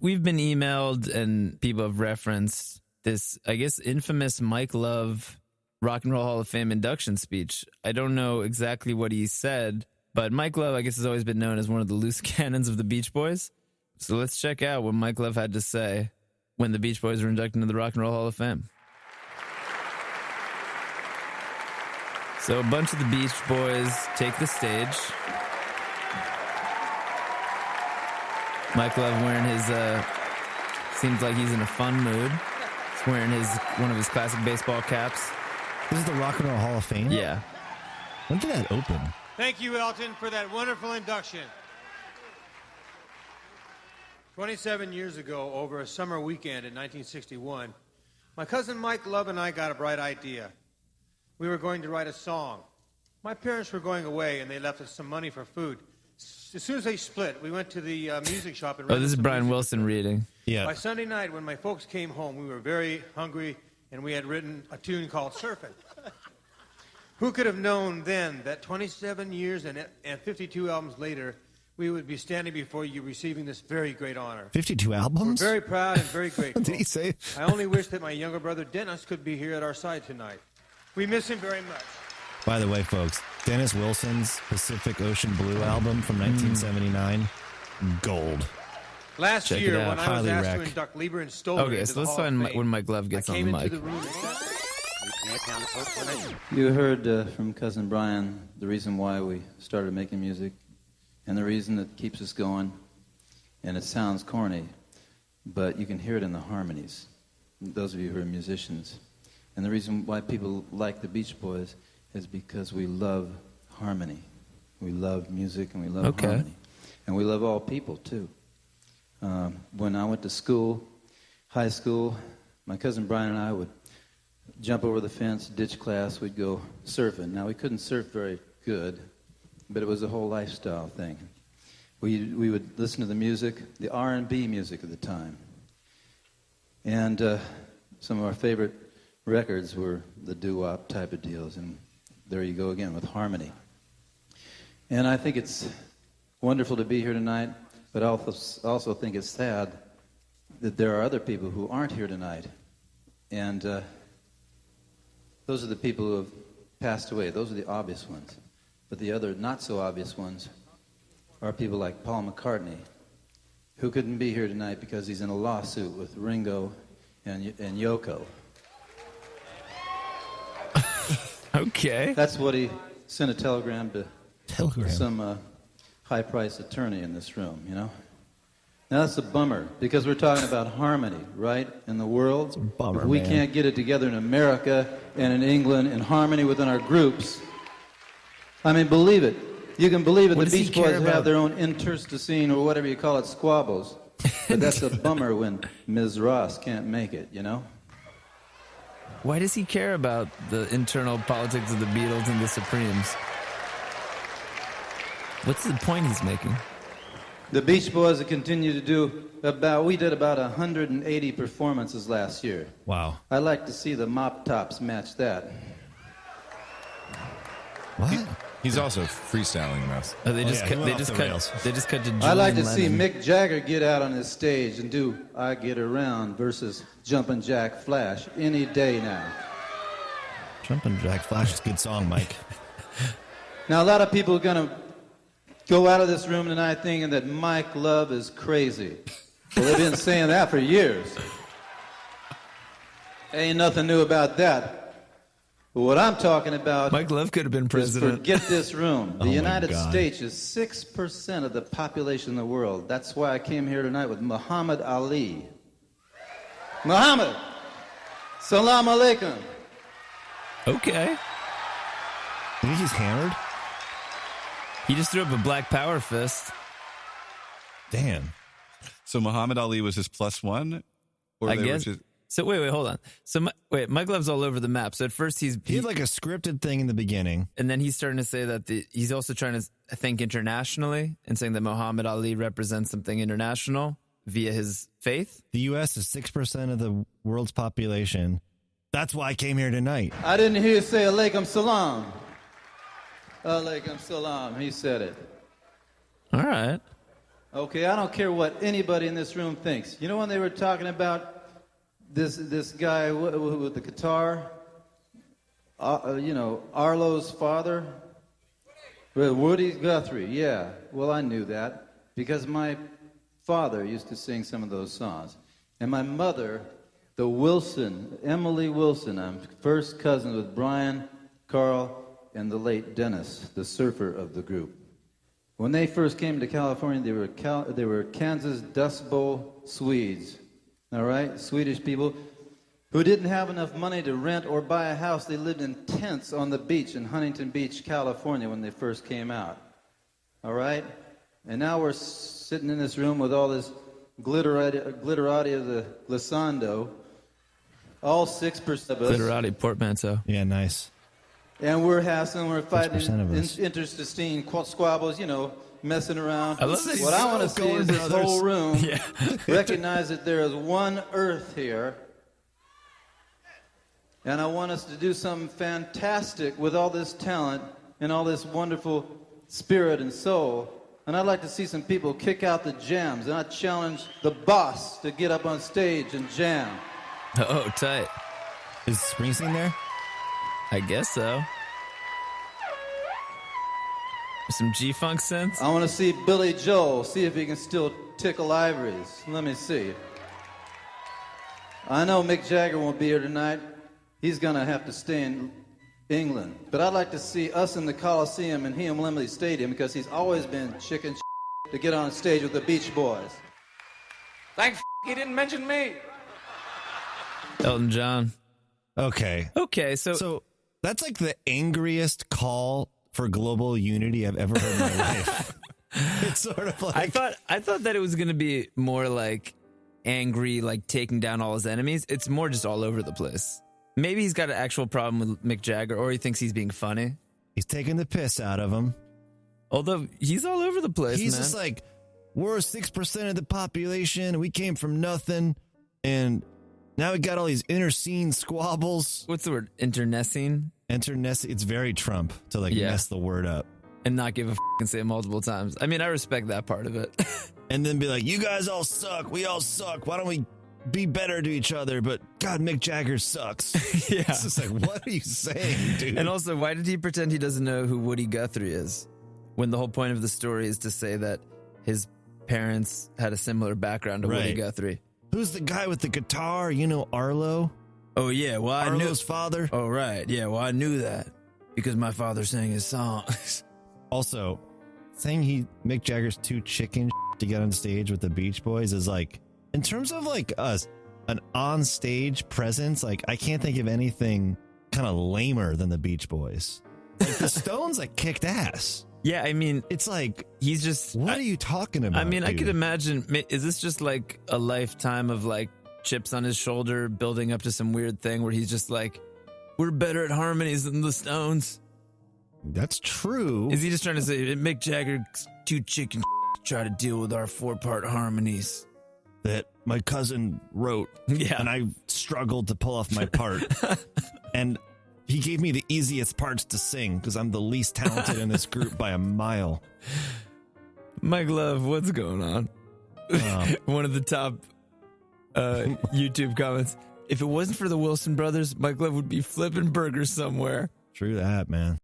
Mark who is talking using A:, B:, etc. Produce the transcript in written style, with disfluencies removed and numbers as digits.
A: we've been emailed and people have referenced this, I guess, infamous Mike Love Rock and Roll Hall of Fame induction speech. I don't know exactly what he said, but Mike Love, I guess, has always been known as one of the loose cannons of the Beach Boys. So let's check out what Mike Love had to say when the Beach Boys were inducted into the Rock and Roll Hall of Fame. So a bunch of the Beach Boys take the stage. Mike Love wearing his, seems like he's in a fun mood. He's wearing one of his classic baseball caps.
B: This is the Rock and Roll Hall of Fame?
A: Yeah.
B: When did that open?
C: Thank you, Elton, for that wonderful induction. 27 years ago, over a summer weekend in 1961, my cousin Mike Love and I got a bright idea. We were going to write a song. My parents were going away, and they left us some money for food. As soon as they split, we went to the music shop and rented
A: this is
C: some
A: Brian
C: music.
A: Wilson reading.
B: Yeah.
C: By Sunday night, when my folks came home, we were very hungry, and we had written a tune called Surfin'. Who could have known then that 27 years and 52 albums later, we would be standing before you receiving this very great honor.
B: 52 albums?
C: We're very proud and very grateful.
B: Did he say?
C: I only wish that my younger brother Dennis could be here at our side tonight. We miss him very much.
B: By the way, folks, Dennis Wilson's Pacific Ocean Blue album from 1979, gold.
C: Last
A: Check
C: year,
A: it out.
C: when I was
B: Highly
C: asked
B: rec.
C: to induct Lieber and Stoller
A: Okay,
C: into
A: so
C: the
A: let's
C: Hall of
A: find
C: Fame,
A: when Mike Love gets
C: I
A: on
C: came
A: the
C: into
A: mic.
C: the room and
D: You heard from Cousin Brian the reason why we started making music and the reason that keeps us going. And it sounds corny, but you can hear it in the harmonies, those of you who are musicians. And the reason why people like the Beach Boys is because we love harmony. We love music and we love harmony. And we love all people, too. When I went to school, high school, my cousin Brian and I would jump over the fence, ditch class, we'd go surfing. Now, we couldn't surf very good, but it was a whole lifestyle thing. We would listen to the music, the R&B music of the time. And some of our favorite records were the doo-wop type of deals, and there you go again with harmony. And I think it's wonderful to be here tonight, but I also think it's sad that there are other people who aren't here tonight. And those are the people who have passed away. Those are the obvious ones. But the other not-so-obvious ones are people like Paul McCartney, who couldn't be here tonight because he's in a lawsuit with Ringo and Yoko.
A: Okay.
D: That's what he sent a telegram to some high-priced attorney in this room, you know? Now, that's a bummer, because we're talking about harmony, right, in the world.
B: It's a bummer,
D: if we
B: man.
D: can't get it together in America and in England in harmony within our groups, I mean, believe it. You can believe it.
A: What
D: The
A: does he
D: Beach
A: care
D: Boys
A: about?
D: have their own intestine or whatever you call it, squabbles. But that's a bummer when Ms. Ross can't make it, you know?
A: Why does he care about the internal politics of the Beatles and the Supremes? What's the point he's making?
D: The Beach Boys have continued to do we did about 180 performances last year.
B: Wow.
D: I'd like to see the Mop Tops match that.
B: What?
E: He's also freestyling this.
A: Oh, they just
B: yeah,
A: cut.
B: he
A: They
B: went
A: just
B: off the
A: cut.
B: rails.
A: They just cut to.
D: I'd like to
A: Julian
D: see
A: Lennon.
D: Mick Jagger get out on his stage and do I Get Around versus Jumpin' Jack Flash any day now.
B: Jumpin' Jack Flash is a good song, Mike.
D: Now, a lot of people are going to go out of this room tonight thinking that Mike Love is crazy. Well, they've been saying that for years. Ain't nothing new about that. But what I'm talking about
A: Mike Love could have been
D: is
A: president.
D: forget this room. The
B: Oh, my
D: United
B: God.
D: States is 6% of the population in the world. That's why I came here tonight with Muhammad Ali. Muhammad, salam alaikum.
A: Okay.
B: You think he's hammered?
A: He just threw up a Black Power fist.
B: Damn.
E: So Muhammad Ali was his plus one? Or
A: I
E: they were
A: guess.
E: just-
A: So wait, hold on. So Mike Love's all over the map. So at first
B: He had like a scripted thing in the beginning.
A: and then he's starting to say that he's also trying to think internationally and saying that Muhammad Ali represents something international via his faith.
B: The U.S. is 6% of the world's population. That's why I came here tonight.
D: I didn't hear you say alaikum salam. Alaikum salam. He said it.
A: All right.
D: Okay, I don't care what anybody in this room thinks. You know when they were talking about this guy with the guitar? Arlo's father? Woody Guthrie, yeah. Well, I knew that because my father used to sing some of those songs. And my mother, Emily Wilson, I'm first cousin with Brian, Carl, and the late Dennis, the surfer of the group. When they first came to California, they were Kansas Dust Bowl Swedes, all right? Swedish people who didn't have enough money to rent or buy a house. They lived in tents on the beach in Huntington Beach, California when they first came out, all right? And now we're sitting in this room with all this glitterati of the glissando, all 6% of us.
A: Glitterati portmanteau.
B: Yeah, nice.
D: And we're hassling, we're fighting
B: us.
D: intestine squabbles, messing around.
A: I love that
D: What I want to see is this whole room recognize that there is one earth here. And I want us to do something fantastic with all this talent and all this wonderful spirit and soul. And I'd like to see some people kick out the jams. And I challenge the boss to get up on stage and jam.
A: Oh, tight.
B: Is Springsteen there?
A: I guess so. Some G-Funk synths?
D: I want to see Billy Joel, see if he can still tickle ivories. Let me see. I know Mick Jagger won't be here tonight. He's going to have to stay in England. But I'd like to see us in the Coliseum and him Lemley Stadium because he's always been chicken to get on stage with the Beach Boys.
F: Thank he didn't mention me.
A: Elton John.
B: Okay.
A: Okay,
B: So that's like the angriest call for global unity I've ever heard in my life. It's sort of like
A: I thought that it was going to be more like angry, like taking down all his enemies. It's more just all over the place. Maybe he's got an actual problem with Mick Jagger, or he thinks he's being funny.
B: he's taking the piss out of him.
A: Although he's all over the place,
B: He's
A: man.
B: just like, we're 6% of the population. We came from nothing. And now we got all these inner scene squabbles.
A: What's the word? Internecine?
B: It's very Trump to like mess the word up.
A: And not give a f*** and say it multiple times. I mean, I respect that part of it.
B: And then be like, you guys all suck. We all suck. Why don't we be better to each other? But God, Mick Jagger sucks.
A: Yeah.
B: It's just like, what are you saying, dude?
A: And also, why did he pretend he doesn't know who Woody Guthrie is? When the whole point of the story is to say that his parents had a similar background to Woody Guthrie.
B: Who's the guy with the guitar? You know, Arlo?
A: Oh, yeah. Well, I knew
B: Arlo's father?
A: Oh, right. Yeah, well, I knew that because my father sang his songs.
B: Also, saying Mick Jagger's too chicken to get on stage with the Beach Boys is like, in terms of like an on-stage presence, like I can't think of anything kind of lamer than the Beach Boys. Like the Stones like kicked ass.
A: Yeah, I mean,
B: It's like,
A: he's just...
B: what are you talking about?
A: I mean, I
B: dude?
A: could imagine, is this just like a lifetime of like chips on his shoulder building up to some weird thing where he's just like, we're better at harmonies than the Stones?
B: That's true.
A: Is he just trying to say, Mick Jagger's too chicken to try to deal with our 4-part harmonies?
B: That my cousin wrote,
A: Yeah.
B: and I struggled to pull off my part. And he gave me the easiest parts to sing because I'm the least talented in this group by a mile.
A: Mike Love, what's going on? One of the top YouTube comments. If it wasn't for the Wilson brothers, Mike Love would be flipping burgers somewhere.
B: True that, man.